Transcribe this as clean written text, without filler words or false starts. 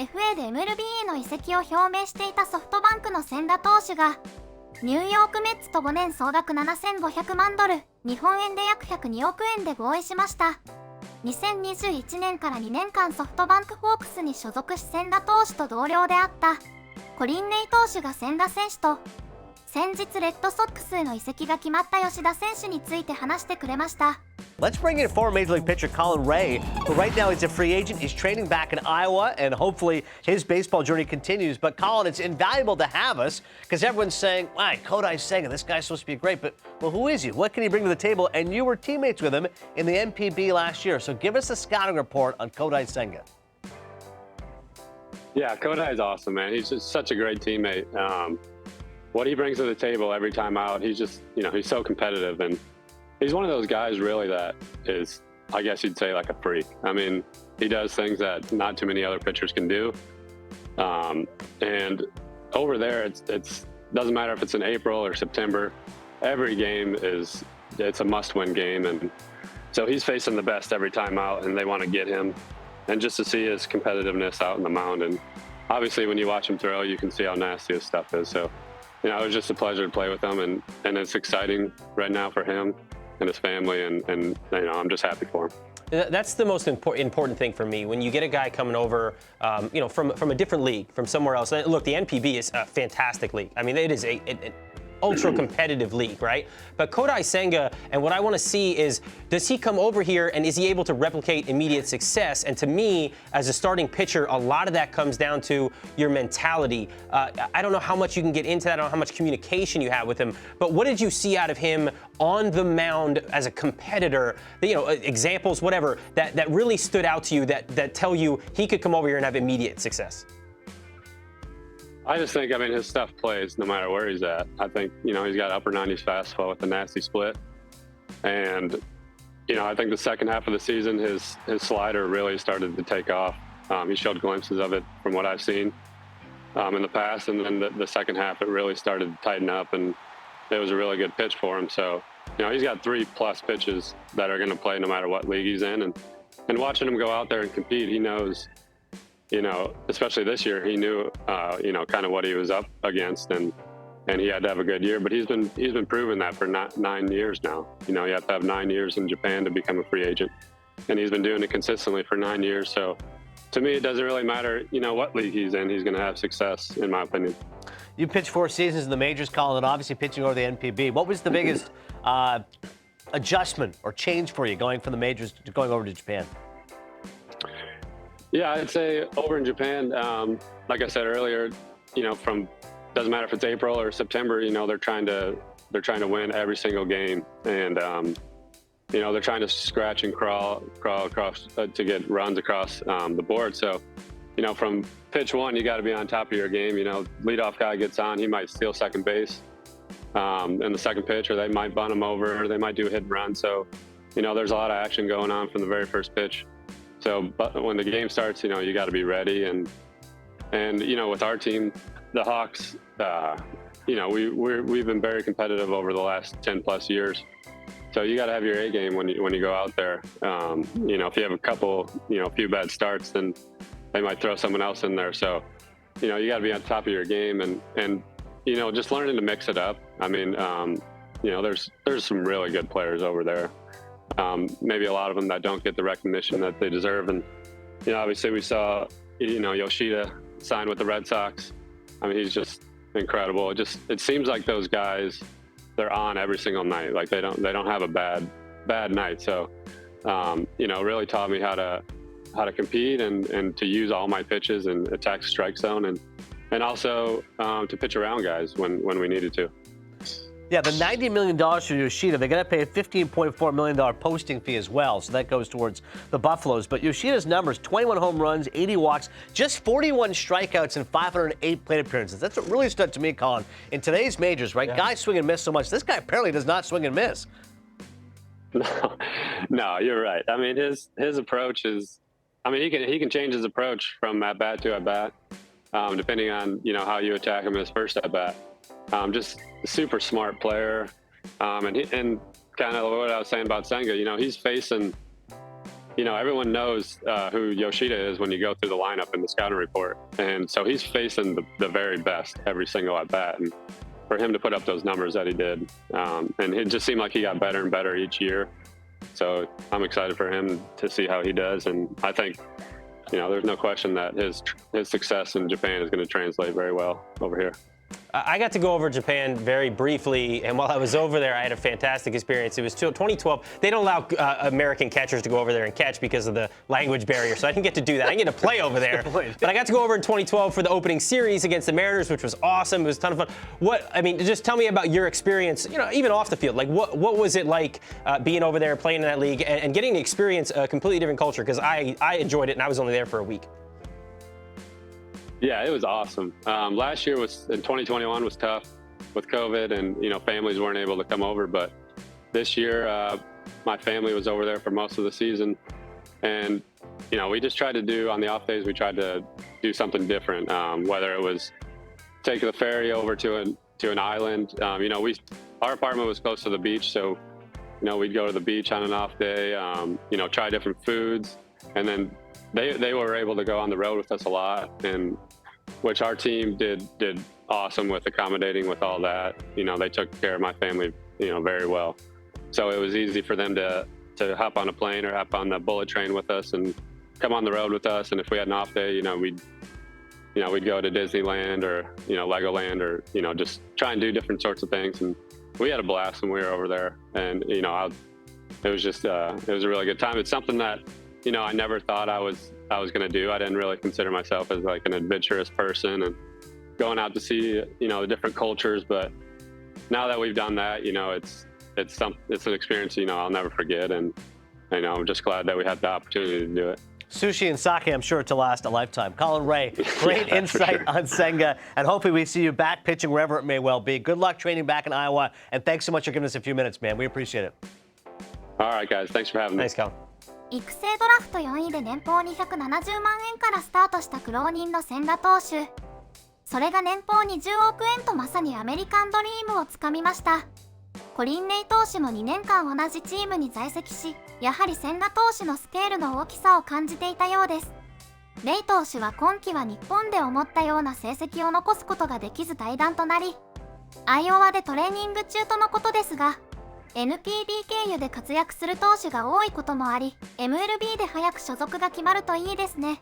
FA で MLB への移籍を表明していたソフトバンクの千賀投手がニューヨークメッツと5年総額7500万ドル、日本円で約102億円で合意しました。2021年から2年間ソフトバンクホークスに所属し、千賀投手と同僚であったコリン・レイ投手が千賀選手と先日レッドソックスへの移籍が決まった吉田選手について話してくれました。Let's bring in former Major League pitcher Colin Ray, who right now is a free agent. He's training back in Iowa, and hopefully his baseball journey continues. But Colin, it's invaluable to have us because everyone's saying, "Wow, Kodai Senga, this guy's supposed to be great." But well, who is he? What can he bring to the table? And you were teammates with him in the NPB last year, so give us a scouting report on Kodai Senga. Yeah, Kodai's awesome, man. He's just such a great teammate. What he brings to the table every time out, he's just, he's so competitive, and he's one of those guys really that is, I guess you'd say, like a freak. I mean, he does things that not too many other pitchers can do. And over there, it's doesn't matter if it's in April or September. Every game it's a must-win game, and so he's facing the best every time out, and they want to get him. And just to see his competitiveness out in the mound, and obviously when you watch him throw, you can see how nasty his stuff is. So, it was just a pleasure to play with him, and it's exciting right now for him and his family, and I'm just happy for him. That's the most important thing for me. When you get a guy coming over, from a different league, from somewhere else. Look, the NPB is a fantastic league. I mean, it is an ultra competitive league, right? But Kodai Senga, and what I want to see is, does he come over here and is he able to replicate immediate success? And to me, as a starting pitcher, a lot of that comes down to your mentality. I don't know how much you can get into that, I don't know how much communication you have with him, but what did you see out of him on the mound as a competitor? Examples, whatever, that really stood out to you that tell you he could come over here and have immediate success? I just think, his stuff plays no matter where he's at. I think, he's got upper 90s fastball with a nasty split. And, I think the second half of the season, his slider really started to take off. He showed glimpses of it from what I've seen in the past. And then the second half, it really started to tighten up, and it was a really good pitch for him. So, he's got 3+ pitches that are going to play no matter what league he's in. And watching him go out there and compete, he knows, especially this year, he knew, kind of what he was up against, and he had to have a good year. But he's been proving that for 9 years now. You have to have 9 years in Japan to become a free agent, and he's been doing it consistently for 9 years. So, to me, it doesn't really matter, what league he's in. He's going to have success, in my opinion. You pitched 4 seasons in the majors, Colin, and obviously pitching over the NPB. What was the biggest adjustment or change for you going from the majors to going over to Japan? Yeah, I'd say over in Japan, like I said earlier, doesn't matter if it's April or September, they're trying to win every single game, and they're trying to scratch and crawl across to get runs across the board. So, from pitch one, you got to be on top of your game. Leadoff guy gets on, he might steal second base in the second pitch, or they might bunt him over, or they might do a hit and run. So, there's a lot of action going on from the very first pitch. So, but when the game starts, you got to be ready. And with our team, the Hawks, we've been very competitive over the last 10+ years. So you got to have your A game when you go out there. If you have a couple, few bad starts, then they might throw someone else in there. So, you got to be on top of your game, and just learning to mix it up. There's some really good players over there. Maybe a lot of them that don't get the recognition that they deserve. And, obviously we saw, Yoshida sign with the Red Sox. He's just incredible. It seems like those guys, they're on every single night. Like they don't have a bad night. So, really taught me how to compete and to use all my pitches and attack the strike zone, and also to pitch around guys when we needed to. Yeah, the $90 million for Yoshida, they're going to pay a $15.4 million posting fee as well, so that goes towards the Buffaloes. But Yoshida's numbers, 21 home runs, 80 walks, just 41 strikeouts, and 508 plate appearances. That's what really stood to me, Colin. In today's majors, right, guys swing and miss so much. This guy apparently does not swing and miss. No, you're right. His approach is, he can change his approach from at-bat to at-bat, depending on, how you attack him in his first at-bat. Just a super smart player, and kind of what I was saying about Senga. He's facing, everyone knows who Yoshida is when you go through the lineup in the scouting report. And so he's facing the very best every single at bat. And for him to put up those numbers that he did, and it just seemed like he got better and better each year. So I'm excited for him to see how he does. And I think, there's no question that his success in Japan is going to translate very well over here. I got to go over Japan very briefly, and while I was over there, I had a fantastic experience. It was 2012. They don't allow American catchers to go over there and catch because of the language barrier, so I didn't get to do that. I didn't get to play over there, but I got to go over in 2012 for the opening series against the Mariners, which was awesome. It was a ton of fun. Just tell me about your experience, even off the field. Like, what was it like being over there, playing in that league, and getting to experience a completely different culture? Because I enjoyed it, and I was only there for a week. Yeah, it was awesome. Last year in 2021 was tough with COVID, and families weren't able to come over. But this year, my family was over there for most of the season, and we just tried to do on the off days. We tried to do something different. Whether it was take the ferry over to an island. Our apartment was close to the beach, so we'd go to the beach on an off day. Try different foods, and then they were able to go on the road with us a lot, and which our team did awesome with accommodating with all that. They took care of my family, very well. So it was easy for them to hop on a plane or hop on the bullet train with us and come on the road with us. And if we had an off day, we'd go to Disneyland or, Legoland or, just try and do different sorts of things. And we had a blast when we were over there. And, it was just, it was a really good time. It's something that, I never thought I was going to do. I didn't really consider myself as like an adventurous person and going out to see, the different cultures. But now that we've done that, it's an experience, I'll never forget. And, I'm just glad that we had the opportunity to do it. Sushi and sake, I'm sure, to last a lifetime. Colin Ray, great insight on Senga, and hopefully we see you back pitching wherever it may well be. Good luck training back in Iowa, and thanks so much for giving us a few minutes, man. We appreciate it. All right, guys. Thanks for having me. Thanks, Colin. 育成ドラフト4位で年俸270万円からスタートした苦労人の千賀投手。それが年俸20億円とまさにアメリカンドリームをつかみました。コリン・レイ投手も2年間同じチームに在籍し、やはり千賀投手のスケールの大きさを感じていたようです。レイ投手は今季は日本で思ったような成績を残すことができず退団となり、アイオワでトレーニング中とのことですが、NPB 経由で活躍する投手が多いこともあり、MLB で早く所属が決まるといいですね。